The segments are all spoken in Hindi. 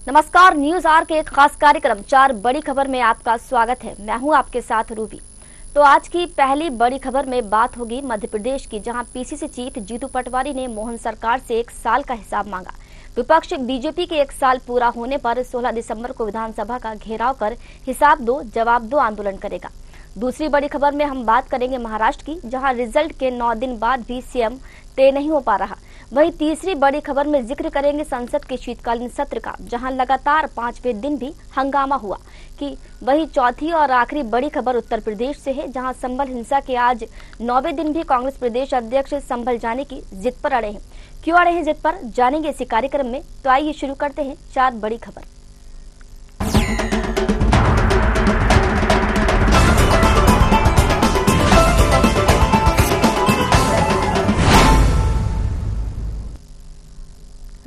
नमस्कार, न्यूज आर के एक खास कार्यक्रम 4 बड़ी खबर में आपका स्वागत है। मैं हूं आपके साथ रूबी। तो आज की पहली बड़ी खबर में बात होगी मध्य प्रदेश की, जहां पीसीसी चीफ जीतू पटवारी ने मोहन सरकार से 1 साल का हिसाब मांगा। विपक्ष बीजेपी के 1 साल पूरा होने पर 16 दिसंबर को विधानसभा का घेराव कर हिसाब दो जवाब दो आंदोलन करेगा। दूसरी बड़ी खबर में हम बात करेंगे महाराष्ट्र की, जहां रिजल्ट के 9 दिन बाद भी सीएम तय नहीं हो पा रहा। वहीं तीसरी बड़ी खबर में जिक्र करेंगे संसद के शीतकालीन सत्र का, जहां लगातार 5वें दिन भी हंगामा हुआ। कि वहीं चौथी और आखिरी बड़ी खबर उत्तर प्रदेश से है, जहां संभल हिंसा के आज 9वें दिन भी कांग्रेस प्रदेश अध्यक्ष संभल जाने की जिद पर अड़े हैं। क्यों अड़े हैं जिद पर, जानेंगे इसी कार्यक्रम में। तो आइए शुरू करते हैं 4 बड़ी खबर।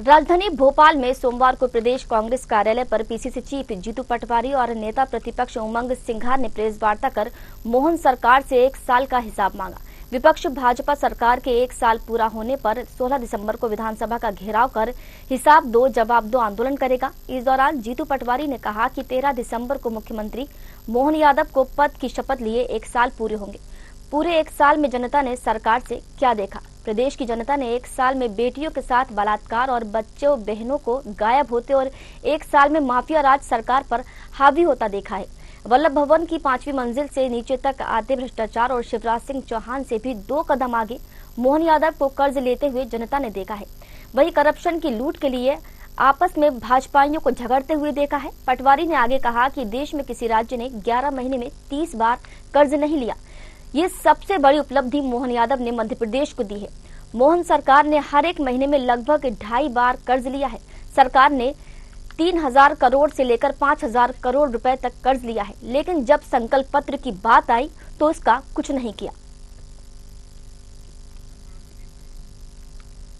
राजधानी भोपाल में सोमवार को प्रदेश कांग्रेस कार्यालय पर पीसीसी चीफ जीतू पटवारी और नेता प्रतिपक्ष उमंग सिंघार ने प्रेस वार्ता कर मोहन सरकार से 1 साल का हिसाब मांगा। विपक्ष भाजपा सरकार के 1 साल पूरा होने पर 16 दिसंबर को विधानसभा का घेराव कर हिसाब दो जवाब दो आंदोलन करेगा। इस दौरान जीतू पटवारी ने कहा कि 13 दिसंबर को मुख्यमंत्री मोहन यादव को पद की शपथ लिए 1 साल पूरे होंगे। पूरे 1 साल में जनता ने सरकार से क्या देखा? प्रदेश की जनता ने 1 साल में बेटियों के साथ बलात्कार और बच्चों बहनों को गायब होते और 1 साल में माफिया राज सरकार पर हावी होता देखा है। वल्लभ भवन की 5वीं मंजिल से नीचे तक आते भ्रष्टाचार और शिवराज सिंह चौहान से भी 2 कदम आगे मोहन यादव को कर्ज लेते हुए जनता ने देखा है। वही करप्शन की लूट के लिए आपस में भाजपाइयों को झगड़ते हुए देखा है। पटवारी ने आगे कहा कि देश में किसी राज्य ने 11 महीने में 30 बार कर्ज नहीं लिया। ये सबसे बड़ी उपलब्धि मोहन यादव ने मध्य प्रदेश को दी है। मोहन सरकार ने हर एक महीने में लगभग 2.5 बार कर्ज लिया है। सरकार ने 3000 करोड़ से लेकर 5000 करोड़ रुपए तक कर्ज लिया है, लेकिन जब संकल्प पत्र की बात आई तो उसका कुछ नहीं किया।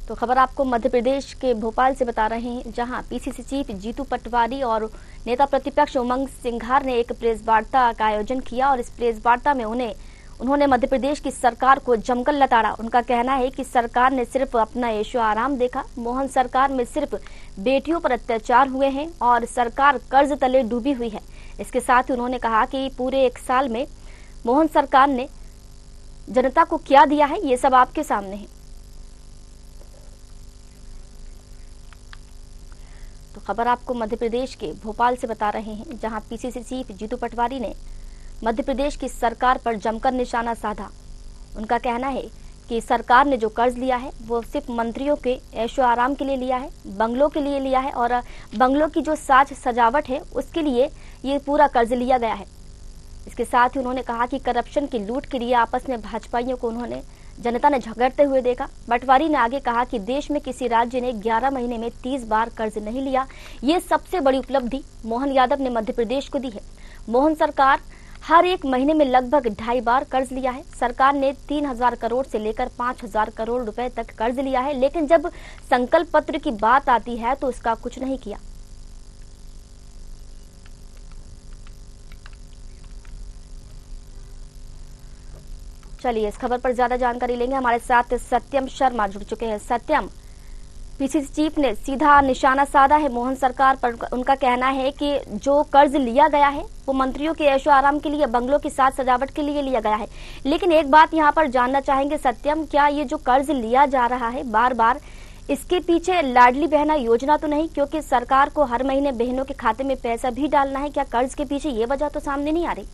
तो खबर आपको मध्य प्रदेश के भोपाल से बता रहे हैं, जहां पीसीसी चीफ जीतू पटवारी और नेता प्रतिपक्ष उमंग सिंघार ने एक प्रेस वार्ता का आयोजन किया और इस प्रेस वार्ता में उन्होंने मध्य प्रदेश की सरकार को जमकर लताड़ा। उनका कहना है कि सरकार ने सिर्फ अपना ऐशो आराम देखा। मोहन सरकार में सिर्फ बेटियों पर अत्याचार हुए हैं और सरकार कर्ज तले डूबी हुई है। इसके साथ ही उन्होंने कहा कि पूरे 1 साल में मोहन सरकार ने जनता को क्या दिया है, ये सब आपके सामने है। तो खबर आपको मध्य प्रदेश के भोपाल से बता रहे हैं, जहां पीसीसी चीफ जीतू पटवारी ने मध्य प्रदेश की सरकार पर जमकर निशाना साधा। उनका कहना है कि सरकार ने जो कर्ज लिया है वो सिर्फ मंत्रियों के ऐशो आराम के लिए लिया है, बंगलों के लिए लिया है और बंगलों की जो साज सजावट है उसके लिए ये पूरा कर्ज लिया गया है। इसके साथ ही उन्होंने कहा कि करप्शन की लूट के लिए आपस में भाजपाइयों को जनता ने झगड़ते हुए देखा। पटवारी ने आगे कहा कि देश में किसी राज्य ने 11 महीने में 30 बार कर्ज नहीं लिया। ये सबसे बड़ी उपलब्धि मोहन यादव ने मध्य प्रदेश को दी है। मोहन सरकार हर एक महीने में लगभग 2.5 बार कर्ज लिया है। सरकार ने 3000 करोड़ से लेकर 5000 करोड़ रुपए तक कर्ज लिया है, लेकिन जब संकल्प पत्र की बात आती है तो उसका कुछ नहीं किया। चलिए इस खबर पर ज्यादा जानकारी लेंगे। हमारे साथ सत्यम शर्मा जुड़ चुके हैं। सत्यम, पीसीसी चीफ ने सीधा निशाना साधा है मोहन सरकार पर। उनका कहना है कि जो कर्ज लिया गया है वो मंत्रियों के ऐशो आराम के लिए, बंगलों की साज सजावट के लिए लिया गया है। लेकिन एक बात यहाँ पर जानना चाहेंगे सत्यम, क्या ये जो कर्ज लिया जा रहा है बार बार, इसके पीछे लाडली बहना योजना तो नहीं? क्योंकि सरकार को हर महीने बहनों के खाते में पैसा भी डालना है। क्या कर्ज के पीछे ये वजह तो सामने नहीं आ रही?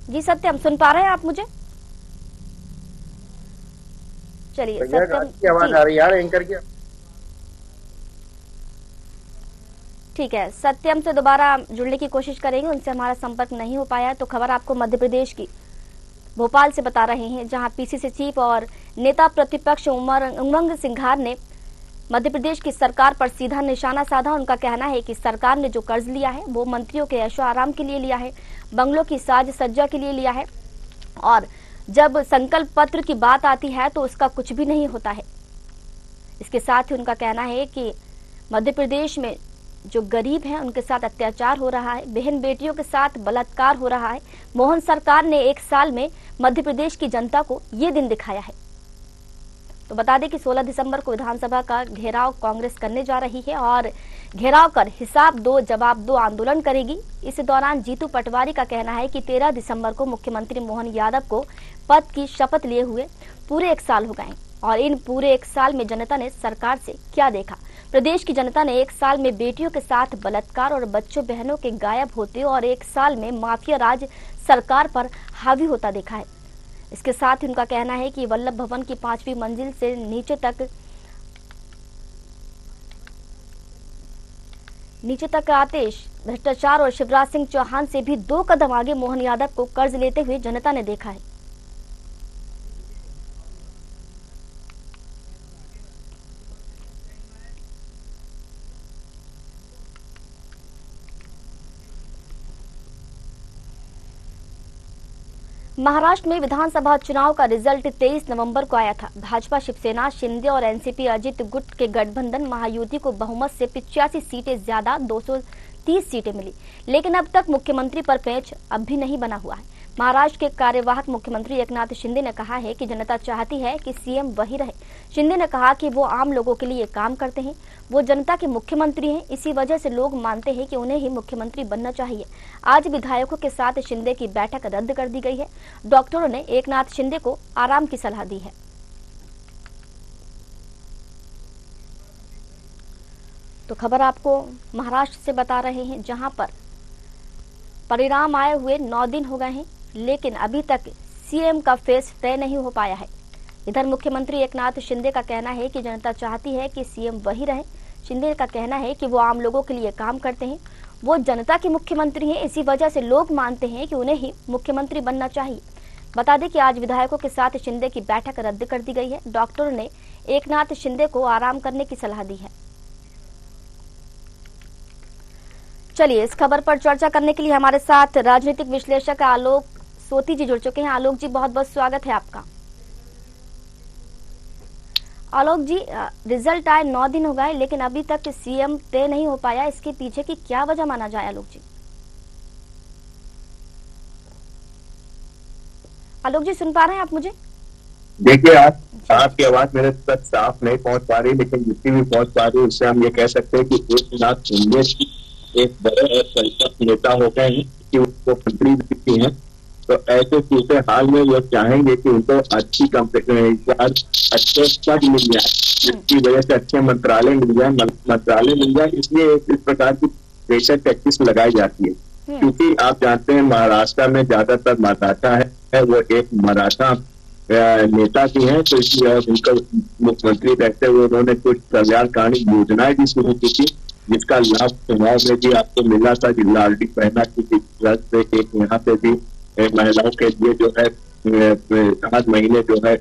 जी सत्यम, सुन पा रहे हैं आप मुझे? चलिए सत्यम की आवाज आ रही है यार एंकर की। ठीक है, सत्यम से दोबारा जुड़ने की कोशिश करेंगे, उनसे हमारा संपर्क नहीं हो पाया। तो खबर आपको मध्य प्रदेश की भोपाल से बता रहे हैं, जहां पीसीसी चीफ और नेता प्रतिपक्ष उमंग सिंघार ने मध्य प्रदेश की सरकार पर सीधा निशाना साधा। उनका कहना है कि सरकार ने जो कर्ज लिया है वो मंत्रियों के ऐशो आराम के लिए लिया है, बंगलों की साज सज्जा के लिए लिया है और जब संकल्प पत्र की बात आती है तो उसका कुछ भी नहीं होता है। इसके साथ ही उनका कहना है कि मध्य प्रदेश में जो गरीब हैं उनके साथ अत्याचार हो रहा है, बहन बेटियों के साथ बलात्कार हो रहा है। मोहन सरकार ने 1 साल में मध्य प्रदेश की जनता को ये दिन दिखाया है। तो बता दें कि 16 दिसंबर को विधानसभा का घेराव कांग्रेस करने जा रही है और घेराव कर हिसाब दो जवाब दो आंदोलन करेगी। इस दौरान जीतू पटवारी का कहना है कि 13 दिसंबर को मुख्यमंत्री मोहन यादव को पद की शपथ लिए हुए पूरे 1 साल हो गए और इन पूरे 1 साल में जनता ने सरकार से क्या देखा। प्रदेश की जनता ने 1 साल में बेटियों के साथ बलात्कार और बच्चों बहनों के गायब होते और 1 साल में माफिया राज सरकार पर हावी होता देखा है। इसके साथ ही उनका कहना है कि वल्लभ भवन की 5वीं मंजिल से नीचे तक आतिश भ्रष्टाचार और शिवराज सिंह चौहान से भी 2 कदम आगे मोहन यादव को कर्ज लेते हुए जनता ने देखा है। महाराष्ट्र में विधानसभा चुनाव का रिजल्ट 23 नवंबर को आया था। भाजपा, शिवसेना, शिंदे और एनसीपी अजित गुट के गठबंधन महायुति को बहुमत से 85 सीटें ज्यादा 230 सीटें मिली, लेकिन अब तक मुख्यमंत्री पर पेच अब भी नहीं बना हुआ है। महाराष्ट्र के कार्यवाहक मुख्यमंत्री एकनाथ शिंदे ने कहा है कि जनता चाहती है कि सीएम वही रहे। शिंदे ने कहा कि वो आम लोगों के लिए काम करते हैं, वो जनता के मुख्यमंत्री हैं, इसी वजह से लोग मानते हैं कि उन्हें ही मुख्यमंत्री बनना चाहिए। आज विधायकों के साथ शिंदे की बैठक रद्द कर दी गई है। डॉक्टरों ने एकनाथ शिंदे को आराम की सलाह दी है। तो खबर आपको महाराष्ट्र से बता रहे हैं, जहां पर परिणाम आए हुए 9 दिन हो गए हैं, लेकिन अभी तक सीएम का फेस तय नहीं हो पाया है। इधर मुख्यमंत्री एकनाथ शिंदे का कहना है कि जनता चाहती है कि सीएम वही रहे। शिंदे का कहना है कि वो आम लोगों के लिए काम करते हैं, वो जनता के मुख्यमंत्री हैं, इसी वजह से लोग मानते हैं कि उन्हें ही मुख्यमंत्री बनना चाहिए। बता दें कि आज विधायकों के साथ शिंदे की बैठक रद्द कर दी गई है। डॉक्टरों ने एकनाथ शिंदे को आराम करने की सलाह दी है। चलिए, इस खबर पर चर्चा करने के लिए हमारे साथ राजनीतिक विश्लेषक आलोक सोती जी जुड़ चुके हैं। आलोक जी, बहुत बहुत स्वागत है आपका। आलोक जी, रिजल्ट आए 9 दिन हो गए, लेकिन अभी तक सीएम तय नहीं हो पाया, इसके पीछे की क्या वजह माना जाए? आलोक जी सुन पा रहे हैं आप मुझे? देखिए, आपकी आवाज मेरे तक साफ नहीं पहुंच पा रही, लेकिन जितनी भी पहुंच पा रही उससे हम ये कह सकते हैं कि एकनाथ शिंदे एक बड़े और परिपक्व नेता हो गए हैं कि उनको मंत्री भी हैं। तो ऐसे सूखे हाल में वो चाहेंगे कि उनको अच्छी अच्छे पद मिल जाए, जिसकी वजह से अच्छे मंत्रालय मिल जाए। इसलिए इस प्रकार की प्रेशर टैक्टिक्स लगाई जाती है, क्योंकि आप जानते हैं महाराष्ट्र में ज्यादातर मराठा है, वो एक मराठा नेता भी हैं, तो इसलिए उनका मुख्यमंत्री रहते हुए उन्होंने कुछ कल्याणकारी योजनाएं भी शुरू की थी, जिसका लाभ चुनाव में भी आपको मिला था। जिला आरडी पहना की एक यहाँ पे भी महिलाओं के लिए जो है 7 महीने जो है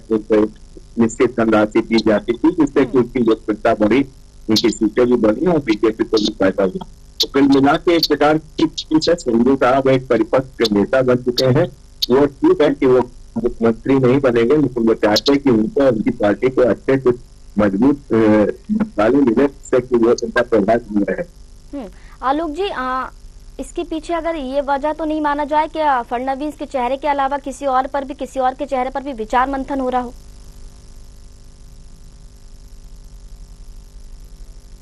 निश्चित धनराशि दी जाती थी, जिससे कि उनकी लोकप्रियता बढ़ी, उनकी सीटें भी बढ़ी और बीजेपी को भी फायदा हुआ। तो कुल मिला के एक प्रकार की संजू साहब एक परिपक्व नेता बन चुके हैं। वो ठीक है कि वो मुख्यमंत्री नहीं बनेंगे, लेकिन वो चाहते हैं कि उनको उनकी पार्टी को अच्छे कुछ मजबूत मंत्रालय मिले, जिससे कि वो उनका प्रभाव मिल रहे। आलोक जी, इसके पीछे अगर ये वजह तो नहीं माना जाए कि फडणवीस के चेहरे के अलावा किसी और के चेहरे पर भी विचार मंथन हो रहा हो?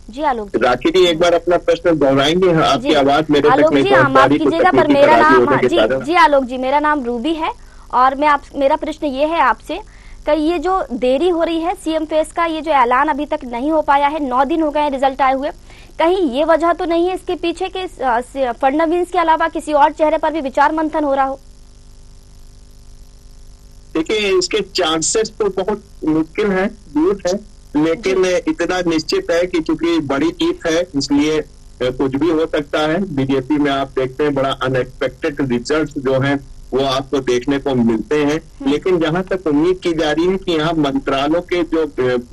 जी आलोक जी। राखी जी, एक बार अपना प्रश्न दोहराएंगे? आपकी आवाज मेरे तक नहीं पहुंच पा रही। कीजिएगा, पर मेरा नाम जी आलोक जी, मेरा नाम रूबी है और मेरा प्रश्न ये है आपसे कि ये जो देरी हो रही है सीएम फेस का, ये जो ऐलान अभी तक नहीं हो पाया है, 9 दिन हो गए रिजल्ट आए हुए, कहीं ये वजह तो नहीं है इसके पीछे कि फडणवीस के अलावा किसी और चेहरे पर भी विचार मंथन हो रहा हो? देखिए, इसके चांसेस तो बहुत मुश्किल है, दूर है, लेकिन इतना निश्चित है कि चूंकि बड़ी जीत है, इसलिए कुछ भी हो सकता है। बीजेपी में आप देखते हैं बड़ा अनएक्सपेक्टेड रिजल्ट जो है वो आपको देखने को मिलते हैं। लेकिन जहां तक उम्मीद की जा रही है कि यहाँ मंत्रालयों के जो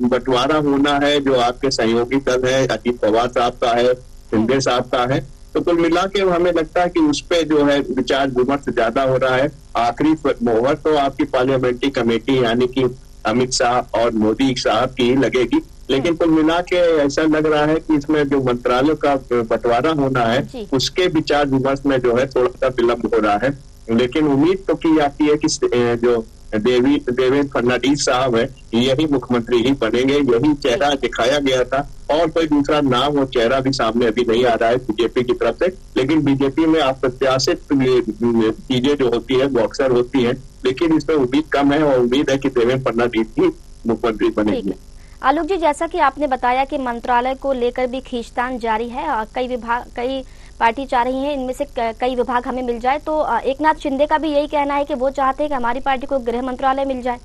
बंटवारा होना है, जो आपके सहयोगी दल है, अजीत पवार साहब का है, शिंदे साहब का है, तो कुल मिला के हमें लगता है कि उस पे जो है विचार विमर्श ज्यादा हो रहा है। आखिरी मोहर तो आपकी पार्लियामेंट्री कमेटी यानी कि अमित शाह और मोदी साहब की ही लगेगी, लेकिन कुल मिला के ऐसा लग रहा है कि इसमें जो मंत्रालयों का बंटवारा होना है उसके विचार विमर्श में जो है थोड़ा सा विलम्ब हो रहा है। लेकिन उम्मीद तो की जाती है कि जो देवेंद्र फडणवीस साहब है, यही मुख्यमंत्री ही बनेंगे, यही चेहरा दिखाया गया था और कोई दूसरा नाम और चेहरा भी सामने अभी नहीं आ रहा है बीजेपी की तरफ से। लेकिन बीजेपी में अप्रत्याशित चीजें जो होती है वो अक्सर होती है, लेकिन इसमें उम्मीद कम है और उम्मीद है कि देवेंद्र फडणवीस ही मुख्यमंत्री बनेंगे। आलोक जी, जैसा कि आपने बताया कि मंत्रालय को लेकर भी खींचतान जारी है और कई पार्टी चाह रही है इनमें से कई विभाग हमें मिल जाए, तो एकनाथ शिंदे का भी यही कहना है कि वो चाहते हैं कि हमारी पार्टी को गृह मंत्रालय मिल जाए।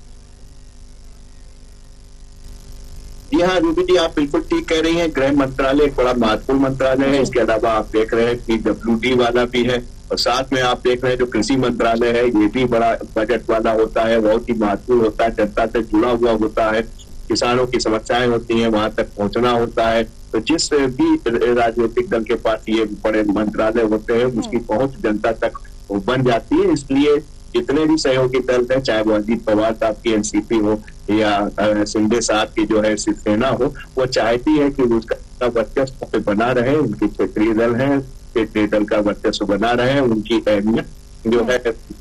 जी हाँ रूबी जी, आप बिल्कुल ठीक कह रही हैं। गृह मंत्रालय एक बड़ा महत्वपूर्ण मंत्रालय है। इसके अलावा आप देख रहे हैं कि WD वाला भी है और साथ में आप देख रहे हैं जो कृषि मंत्रालय है ये भी बड़ा बजट वाला होता है, बहुत ही महत्वपूर्ण होता है, जनता से जुड़ा हुआ होता है, किसानों की समस्याएं होती हैं वहां तक पहुंचना होता है। तो जिस भी राजनीतिक दल के पास ये बड़े मंत्रालय होते हैं उसकी पहुंच जनता तक बन जाती है। इसलिए जितने भी सहयोगी दल है, चाहे वो अजीत पवार साहब की एनसीपी हो या शिंदे साहब की जो है शिवसेना हो, वो चाहती है कि उसका वर्चस्व बना रहे, उनकी क्षेत्रीय दल है, क्षेत्रीय दल का वर्चस्व बना रहे, उनकी अहमियत जो है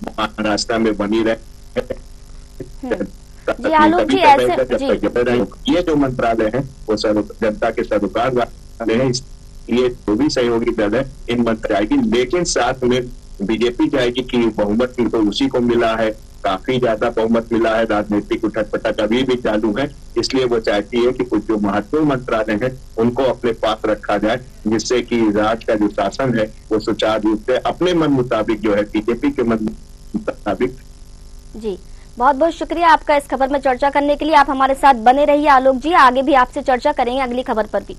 महाराष्ट्र में बनी रहे। जी आलोक जी, ऐसे जी ये जो मंत्रालय है वो जनता के सरोकार वाले हैं, इसलिए जो भी सहयोगी दल है इन मंत्रालय की, लेकिन साथ में बीजेपी चाहेगी कि बहुमत तो उसी को मिला है, काफी ज्यादा बहुमत मिला है, राजनीतिक उठक पटक अभी भी चालू है, इसलिए वो चाहती है कि कुछ जो महत्वपूर्ण मंत्रालय है उनको अपने पास रखा जाए, जिससे कि राज्य का जो शासन है वो सुचारू रूप से अपने मन मुताबिक जो है बीजेपी के मन मुताबिक। जी बहुत बहुत शुक्रिया आपका इस खबर में चर्चा करने के लिए। आप हमारे साथ बने रहिए आलोक जी, आगे भी आपसे चर्चा करेंगे अगली खबर पर भी।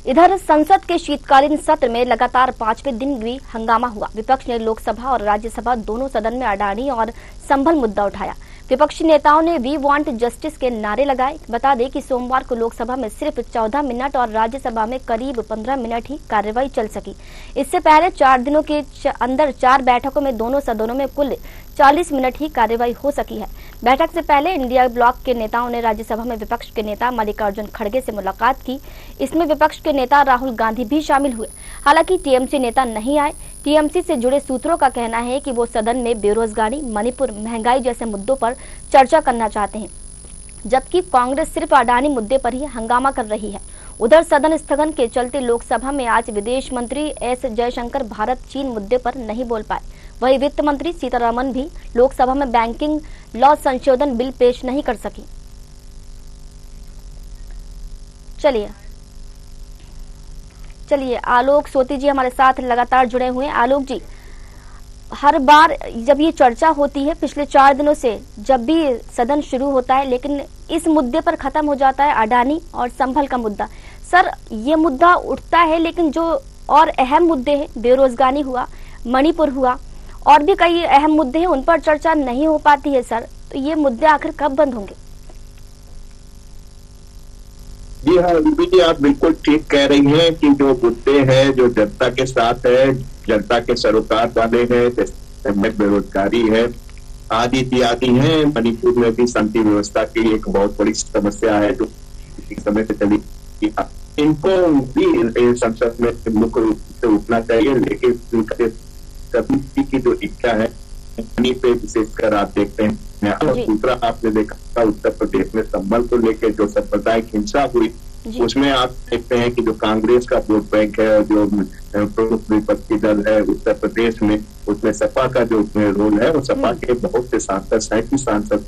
इधर संसद के शीतकालीन सत्र में लगातार 5वें दिन भी हंगामा हुआ। विपक्ष ने लोकसभा और राज्यसभा दोनों सदन में अडानी और संभल मुद्दा उठाया। विपक्षी नेताओं ने वी वांट जस्टिस के नारे लगाए। बता दें कि सोमवार को लोकसभा में सिर्फ 14 मिनट और राज्यसभा में करीब 15 मिनट ही कार्यवाही चल सकी। इससे पहले 4 दिनों के अंदर 4 बैठकों में दोनों सदनों में कुल 40 मिनट ही कार्यवाही हो सकी है। बैठक से पहले इंडिया ब्लॉक के नेताओं ने राज्यसभा में विपक्ष के नेता मल्लिकार्जुन खड़गे से मुलाकात की। इसमें विपक्ष के नेता राहुल गांधी भी शामिल हुए। हालांकि टीएमसी नेता नहीं आए। टीएमसी से जुड़े सूत्रों का कहना है कि वो सदन में बेरोजगारी, मणिपुर, महंगाई जैसे मुद्दों पर चर्चा करना चाहते हैं, जबकि कांग्रेस सिर्फ अडानी मुद्दे पर ही हंगामा कर रही है। उधर सदन स्थगन के चलते लोकसभा में आज विदेश मंत्री एस जयशंकर भारत चीन मुद्दे पर नहीं बोल पाए। वहीं वित्त मंत्री सीतारमण भी लोकसभा में बैंकिंग लॉ संशोधन बिल पेश नहीं कर सकी। चलिए आलोक सोती जी हमारे साथ लगातार जुड़े हुए हैं। आलोक जी, हर बार जब ये चर्चा होती है पिछले 4 दिनों से, जब भी सदन शुरू होता है, लेकिन इस मुद्दे पर खत्म हो जाता है अडानी और संभल का मुद्दा। सर, ये मुद्दा उठता है, लेकिन जो और अहम मुद्दे हैं, बेरोजगारी हुआ, मणिपुर हुआ, और भी कई अहम मुद्दे हैं, उन पर चर्चा नहीं हो पाती है। सर, तो ये मुद्दे आखिर कब बंद होंगे? जी हाँ रूबी जी, आप बिल्कुल ठीक कह रही हैं कि जो मुद्दे हैं जो जनता के साथ है, जनता के सरोकार वाले हैं, जैसे बेरोजगारी है, आदि इत्यादि हैं। मणिपुर में भी शांति व्यवस्था की एक बहुत बड़ी समस्या है जो समय से चली, इनको भी संसद में मुख्य रूप से उठना चाहिए। लेकिन सभी की जो इच्छा है पानी पे विशेषकर आप देखते हैं। और दूसरा आपने देखा उत्तर प्रदेश में संभल को लेकर जो सांप्रदायिक हिंसा हुई, उसमें आप देखते हैं कि जो कांग्रेस का वोट बैंक है और जो प्रमुख विपक्षी दल है उत्तर प्रदेश में, उसमें सपा का जो रोल है, वो सपा के बहुत से सांसद, 37 सांसद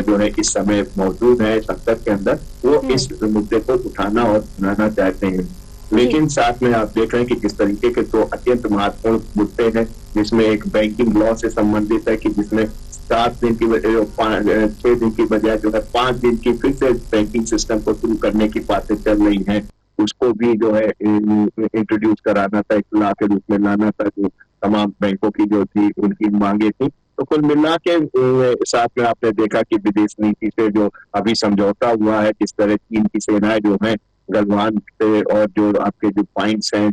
जो है इस समय मौजूद है संसद के अंदर, वो इस मुद्दे को उठाना और सुनाना चाहते हैं। लेकिन साथ में आप देख रहे हैं कि किस तरीके के तो अत्यंत महत्वपूर्ण मुद्दे हैं, जिसमें एक बैंकिंग लॉ से संबंधित है कि जिसमें 7 दिन की 6 दिन की बजाय जो है 5 दिन की फिर से बैंकिंग सिस्टम को शुरू करने की बातें चल रही हैं, उसको भी जो है इंट्रोड्यूस कराना था, एक लॉ के रूप में लाना था, जो तमाम बैंकों की जो थी उनकी मांगे थी। तो कुल मिला के साथ में आपने देखा कि विदेश नीति से जो अभी समझौता हुआ है, किस तरह चीन की सेनाएं जो है गलवान से और जो आपके जो पॉइंट्स हैं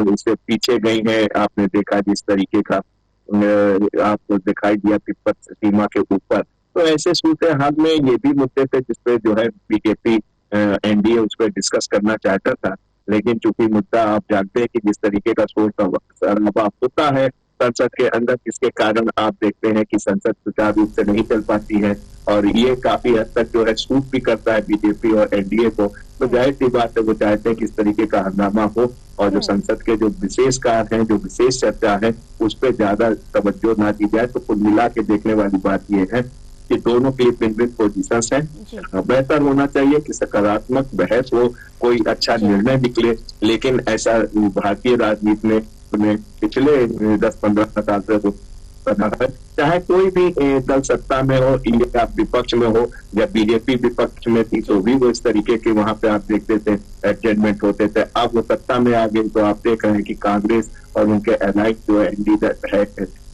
उससे पीछे गई हैं। आपने देखा जिस तरीके का आपको दिखाई दिया तिब्बत सीमा के ऊपर। तो ऐसे सूरत हाल में ये भी मुद्दे थे जिसपे जो है बीजेपी एनडीए उस पर डिस्कस करना चाहता था। लेकिन चूंकि मुद्दा आप जानते हैं कि जिस तरीके का शोर शराबा होता है संसद के अंदर, जिसके कारण आप देखते हैं कि संसद सुचारू रूप से नहीं चल पाती है और ये काफी हद तक जो है सूट भी करता है बीजेपी और एनडीए को। तो जाहिर सी बात है वो चाहते हैं कि इस तरीके का हंगामा हो और जो संसद के जो विशेष कार्य हैं, जो विशेष चर्चा है, उस पर ज्यादा तवज्जो ना दी जाए। तो कुल मिला के देखने वाली बात ये है कि दोनों के विन विन पोजिशंस हैं। बेहतर होना चाहिए कि सकारात्मक बहस हो, कोई अच्छा निर्णय निकले, लेकिन ऐसा भारतीय राजनीति में पिछले 10-15 साल से बना है। चाहे कोई भी दल सत्ता में हो या विपक्ष में हो, जब बीजेपी विपक्ष में थी तो भी वो इस तरीके के वहां पे आप देखते थे एडजस्टमेंट होते थे। अब वो सत्ता में आ गई तो आप देख रहे हैं कि कांग्रेस और उनके एलाइड जो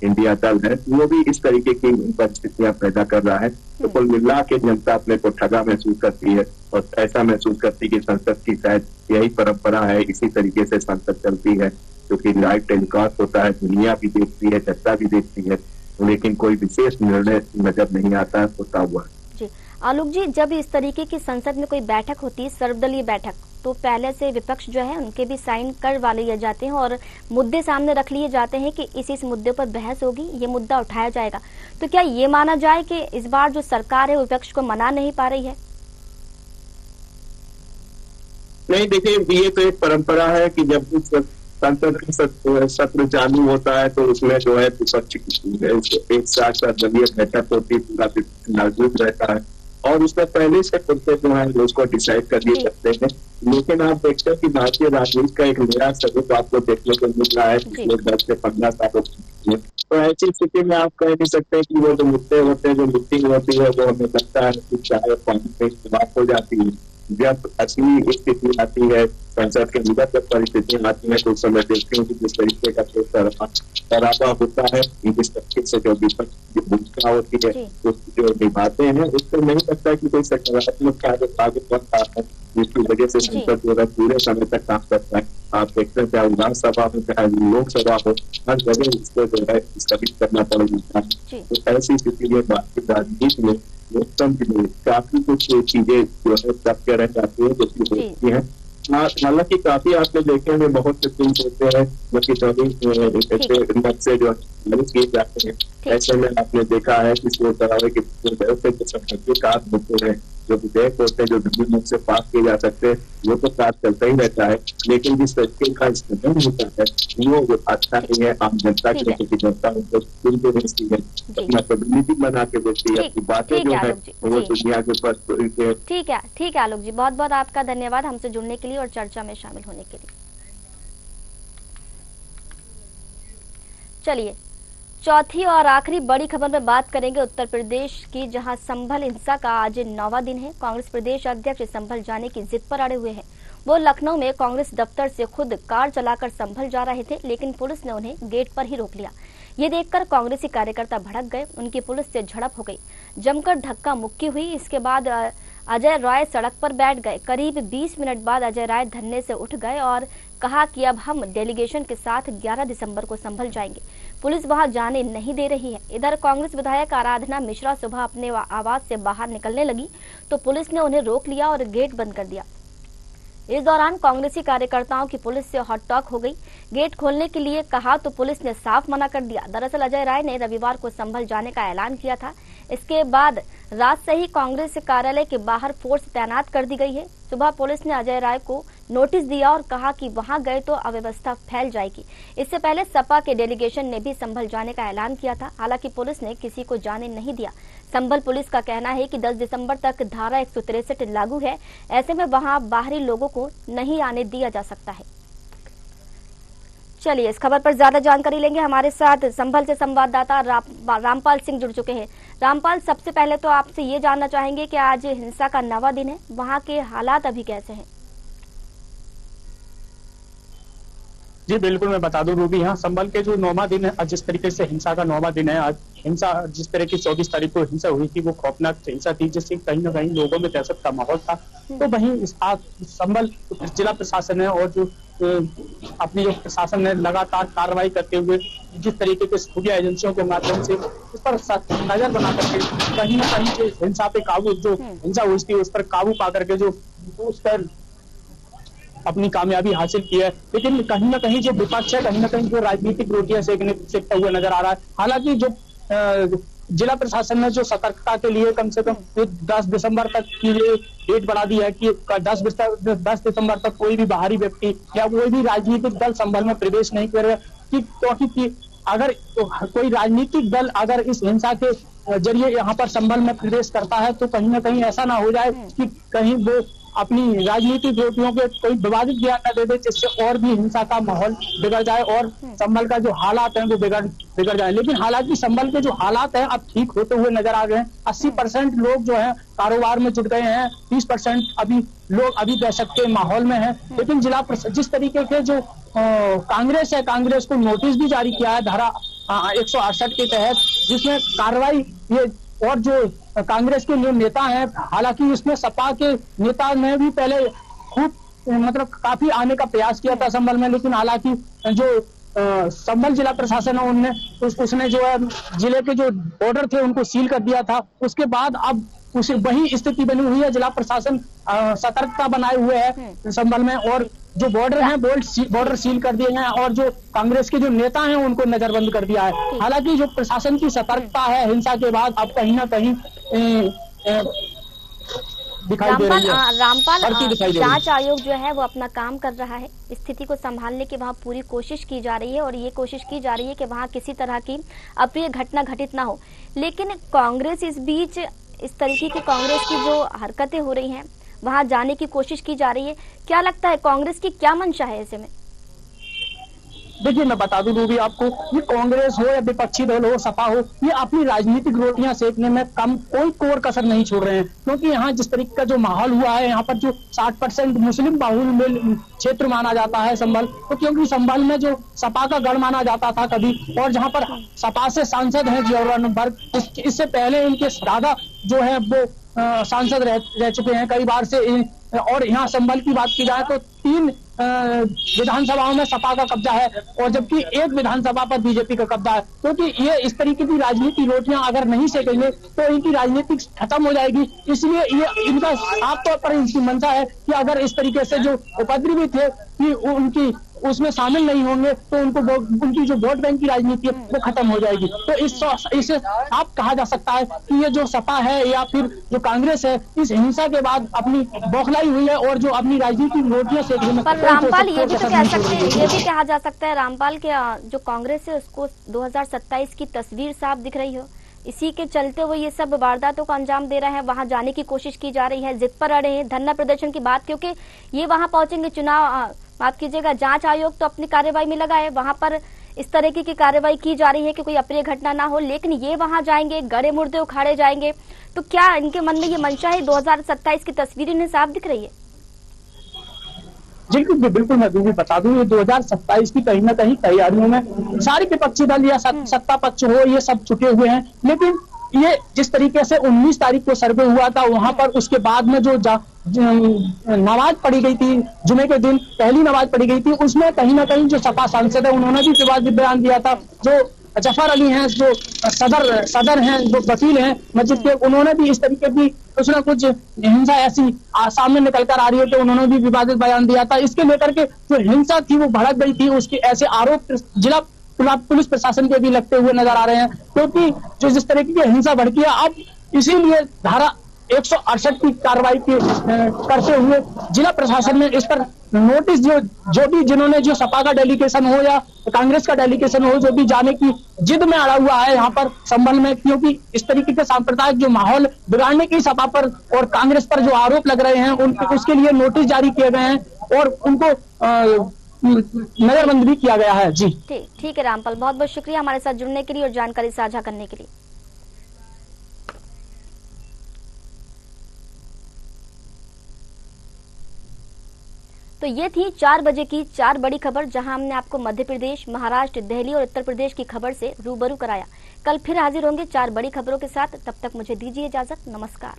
इंडिया दल है वो भी इस तरीके की परिस्थितियां पैदा कर रहा है। तो कुल मिला के जनता अपने को ठगा महसूस करती है और ऐसा महसूस करती है कि संसद की शायद यही परंपरा है, इसी तरीके से संसद चलती है, क्योंकि लाइव टेलीकास्ट होता है, दुनिया भी देखती है, जनता भी देखती है, लेकिन कोई विशेष निर्णय नजर नहीं आता होता हुआ। जी आलोक जी, जब इस तरीके की संसद में कोई बैठक होती है, सर्वदलीय बैठक, तो पहले से विपक्ष जो है उनके भी साइन करवा लिए जाते हैं और मुद्दे सामने रख लिए जाते हैं कि इस मुद्दे पर बहस होगी, ये मुद्दा उठाया जाएगा। तो क्या ये माना जाए कि इस बार जो सरकार है विपक्ष को मना नहीं पा रही है? नहीं, देखिए ये तो एक परंपरा है कि जब संसद का सत्र चालू होता है तो उसमें जो है विपक्ष एक साथ दलीय बैठक होती है, पूरा मौजूद रहता है और उसका पहले से मुद्दे जो है उसको डिसाइड कर दिए जाते हैं। लेकिन आप देखते हैं कि भारतीय राजनीति का एक नया स्वरूप आपको देखने को मिल रहा है पिछले 10 से 15 सालों में। तो ऐसी स्थिति में आप कह नहीं सकते कि वो जो मुद्दे होते हैं, जो मीटिंग होती है, वो हमें लगता है कि चाहे पानी में समाप्त हो जाती है। जब असली स्थिति आती है, संसद के अंदर जब परिस्थितियां आती है तो उस समय देखते हैं कि जिस तरीके का शराबा होता है, जिस तरीके से जो विपक्ष की भूमिका होती है जो निभाते हैं, उससे नहीं लगता कि कोई सकारात्मक कार्य आगे बढ़ रहा है, जिसकी वजह से संसद जो है पूरे समय तक काम करता है। आप देखते हैं चाहे विधानसभा हो चाहे लोकसभा हो, हर जगह इसको जो है स्थगित करना पड़ेगा। तो ऐसी स्थिति में भारतीय राजनीति में लोकतंत्र में काफी कुछ चीजें जो है तथ्य रह जाती है, जो कि होती है। हालांकि काफी आपने देखे हैं बहुत से फिल्म होते हैं जो कि से जो किए जाते हैं। ऐसे में आपने देखा है कि कार्य होते हैं, जो विधेयक होते हैं, जो विभिन्न से पास किए जा सकते हैं, वो तो कार्य चलता ही रहता है। लेकिन जिस तरीके का इस्तेमाल होता है वो अच्छा नहीं है आम जनता के लिए, जनता उनको सुनते भेजती है, अपना प्रतिनिधि बना के भेजती है, अपनी बातें जो है वो दुनिया के ऊपर। ठीक है आलोक जी, बहुत बहुत आपका धन्यवाद हमसे जुड़ने के लिए और चर्चा में शामिल होने के लिए। चलिए चौथी और आखिरी बड़ी खबर में बात करेंगे उत्तर प्रदेश की, जहां संभल हिंसा का आज 9वां दिन है। कांग्रेस प्रदेश अध्यक्ष संभल जाने की जिद पर अड़े हुए हैं। वो लखनऊ में कांग्रेस दफ्तर से खुद कार चलाकर संभल जा रहे थे, लेकिन पुलिस ने उन्हें गेट पर ही रोक लिया। ये देखकर कांग्रेसी कार्यकर्ता भड़क गए, उनकी पुलिस से झड़प हो गई, जमकर धक्का मुक्की हुई। इसके बाद अजय राय सड़क पर बैठ गए। करीब 20 मिनट बाद अजय राय धरने से उठ गए और कहा कि अब हम डेलीगेशन के साथ 11 दिसंबर को संभल जाएंगे, पुलिस वहां जाने नहीं दे रही है। इधर कांग्रेस विधायक आराधना मिश्रा सुबह अपने आवास से बाहर निकलने लगी तो पुलिस ने उन्हें रोक लिया और गेट बंद कर दिया। इस दौरान कांग्रेसी कार्यकर्ताओं की पुलिस से हॉट टॉक हो गई। गेट खोलने के लिए कहा तो पुलिस ने साफ मना कर दिया। दरअसल अजय राय ने रविवार को संभल जाने का ऐलान किया था। इसके बाद रात से ही कांग्रेस कार्यालय के बाहर फोर्स तैनात कर दी गई है। सुबह पुलिस ने अजय राय को नोटिस दिया और कहा कि वहां गए तो अव्यवस्था फैल जाएगी। इससे पहले सपा के डेलीगेशन ने भी संभल जाने का ऐलान किया था, हालांकि पुलिस ने किसी को जाने नहीं दिया। संभल पुलिस का कहना है कि 10 दिसंबर तक धारा 163 लागू है, ऐसे में वहां बाहरी लोगों को नहीं आने दिया जा सकता है। चलिए इस खबर पर ज्यादा जानकारी लेंगे, हमारे साथ संभल से संवाददाता रामपाल सिंह जुड़ चुके हैं। रामपाल, सबसे पहले तो आपसे ये जानना चाहेंगे कि आज हिंसा का 9वां दिन है, वहां के हालात अभी कैसे हैं? जी बिल्कुल, मैं बता दूं रूबी, यहाँ संभल के जो 9वां दिन है, जिस तरीके से हिंसा का 9वां दिन है, आज हिंसा जिस तरह की 24 तारीख को हिंसा हुई थी वो खौफनाक हिंसा थी, जिससे कहीं ना कहीं लोगों में दहशत का माहौल था। तो वहीं इस संभल जिला प्रशासन है और जो अपनी जो प्रशासन ने लगातार कार्रवाई करते हुए जिस तरीके के खुफिया एजेंसियों के माध्यम से उस पर नजर बना करके कहीं ना कहीं जो हिंसा पे काबू, जो हिंसा हुई थी उस पर काबू पा करके जो उस पर अपनी कामयाबी हासिल की है। लेकिन कहीं ना कहीं जो विपक्ष है, कहीं ना कहीं जो राजनीतिक रोटियां सेकता हुआ नजर आ रहा है। हालांकि जो जिला प्रशासन ने जो सतर्कता के लिए कम से कम 10 दिसंबर तक की डेट बढ़ा दी है कि 10 दिसंबर तक कोई भी बाहरी व्यक्ति या कोई भी राजनीतिक दल संभल में प्रवेश नहीं करे, क्योंकि अगर कोई राजनीतिक दल अगर इस हिंसा के जरिए यहाँ पर संभल में प्रवेश करता है तो कहीं ना कहीं ऐसा ना हो जाए कि कहीं वो अपनी राजनीतिक रोटियों के कोई विवादित बयान न दे दे, जिससे और भी हिंसा का माहौल बिगड़ जाए और संभल का जो हालात हैं वो बिगड़ जाए। लेकिन हालांकि संभल के जो हालात हैं अब ठीक होते हुए नजर आ गए हैं। 80% लोग जो है कारोबार में जुट गए हैं, 30% अभी लोग अभी दहशत के माहौल में हैं। लेकिन जिस तरीके के जो कांग्रेस है, कांग्रेस को नोटिस भी जारी किया है धारा 168 के तहत, जिसमें कार्रवाई ये और जो कांग्रेस के जो नेता हैं, हालांकि इसमें सपा के नेता ने भी पहले खूब मतलब काफी आने का प्रयास किया था संभल में, लेकिन हालांकि जो संभल जिला प्रशासन है उसने जो है जिले के जो बॉर्डर थे उनको सील कर दिया था। उसके बाद अब उसे वही स्थिति बनी हुई है। जिला प्रशासन सतर्कता बनाए हुए है संभल में और जो बॉर्डर है बॉर्डर सील कर दिए हैं और जो कांग्रेस के जो नेता हैं उनको नजरबंद कर दिया है। हालांकि जो प्रशासन की सतर्कता है हिंसा के बाद अब कहीं ना कहीं दिखाई दे रही है। रामपाल, जांच आयोग जो है वो अपना काम कर रहा है, स्थिति को संभालने की वहाँ पूरी कोशिश की जा रही है और ये कोशिश की जा रही है कि वहाँ किसी तरह की अप्रिय घटना घटित ना हो। लेकिन कांग्रेस इस बीच इस तरीके की कांग्रेस की जो हरकतें हो रही हैं वहां जाने की कोशिश की जा रही है, क्या लगता है कांग्रेस की क्या मंशा है ऐसे में? देखिए मैं बता दूं रूबी आपको, ये कांग्रेस हो या विपक्षी दल हो, सपा हो, ये अपनी राजनीतिक रोटियां सेकने में कोई कोर कसर नहीं छोड़ रहे हैं। क्योंकि यहाँ जिस तरीके का जो माहौल हुआ है, यहाँ पर जो 60% मुस्लिम बाहुल क्षेत्र माना जाता है संभल, तो क्योंकि संभल में जो सपा का गढ़ माना जाता था कभी, और जहाँ पर सपा से सांसद है जियाउर बर्ग, इससे पहले इनके दादा जो है वो सांसद रह चुके हैं कई बार से। और यहाँ संभल की बात की जाए तो 3 विधानसभाओं में सपा का कब्जा है और जबकि 1 विधानसभा पर बीजेपी का कब्जा है। क्योंकि ये इस तरीके की राजनीति रोटियां अगर नहीं सेकेंगे तो इनकी राजनीति खत्म हो जाएगी। इसलिए ये इनका साफ तौर पर इनकी मंशा है कि अगर इस तरीके से जो उपद्रवी थे कि उनकी उसमें शामिल नहीं होंगे तो उनकी जो वोट बैंक की राजनीति है वो खत्म हो जाएगी। तो इसे आप कहा जा सकता है कि ये जो सपा है या फिर जो कांग्रेस है इस हिंसा के बाद अपनी बौखलाई हुई है और जो अपनी राजनीतिक रोटियां सेकने में। पर रामपाल ये भी तो कह सकते हैं, ये भी कहा जा सकता है रामपाल के जो कांग्रेस है उसको 2027 की तस्वीर साफ दिख रही हो, इसी के चलते वो ये सब वारदातों को अंजाम दे रहा है, वहां जाने की कोशिश की जा रही है, जिद पर अड़े हैं, धरना प्रदर्शन की बात, क्योंकि ये वहां पहुंचेंगे चुनाव माफ कीजिएगा जांच आयोग तो अपनी कार्रवाई में लगा है, वहां पर इस तरीके की कार्रवाई की जा रही है कि कोई अप्रिय घटना ना हो, लेकिन ये वहां जाएंगे, गड़े मुर्दे उखाड़े जाएंगे, तो क्या इनके मन में ये मंशा है? 2027 की तस्वीर इन्हें साफ दिख रही है। जी बिल्कुल, मैं भी बता दूं, ये 2027 की कहीं ना कहीं तैयारियों में सारे विपक्षी दल या सत्ता पक्ष हो ये सब जुटे हुए हैं। लेकिन ये जिस तरीके से 19 तारीख को सर्वे हुआ था वहां पर उसके बाद में जो नमाज पढ़ी गई थी, जुमे के दिन पहली नमाज पढ़ी गई थी, उसमें कहीं ना कहीं जो सपा सांसद है उन्होंने भी विवादित बयान दिया था। जो जफर अली हैं जो सदर हैं, जो वकील हैं मस्जिद के, उन्होंने भी इस तरीके की कुछ ना कुछ हिंसा ऐसी सामने निकल कर आ रही है तो उन्होंने भी विवादित बयान दिया था। इसके लेकर के जो हिंसा थी वो भड़क गई थी, उसके ऐसे आरोप जिला पुलिस प्रशासन के भी लगते हुए नजर आ रहे हैं। क्योंकि जो जिस तरीके की हिंसा भड़की है, अब इसीलिए धारा 168 की कार्रवाई करते हुए जिला प्रशासन ने इस पर नोटिस जो भी जिन्होंने जो सपा का डेलीगेशन हो या कांग्रेस का डेलीगेशन हो, जो भी जाने की जिद में अड़ा हुआ है यहाँ पर संभल में, क्योंकि इस तरीके के सांप्रदायिक जो माहौल बिगाड़ने की सपा पर और कांग्रेस पर जो आरोप लग रहे हैं उसके लिए नोटिस जारी किए गए हैं और उनको नजरबंद भी किया गया है। जी ठीक है रामपाल, बहुत बहुत शुक्रिया हमारे साथ जुड़ने के लिए और जानकारी साझा करने के लिए। तो ये थी 4 बजे की 4 बड़ी खबर, जहां हमने आपको मध्य प्रदेश, महाराष्ट्र, दिल्ली और उत्तर प्रदेश की खबर से रूबरू कराया। कल फिर हाजिर होंगे 4 बड़ी खबरों के साथ, तब तक मुझे दीजिए इजाजत, नमस्कार।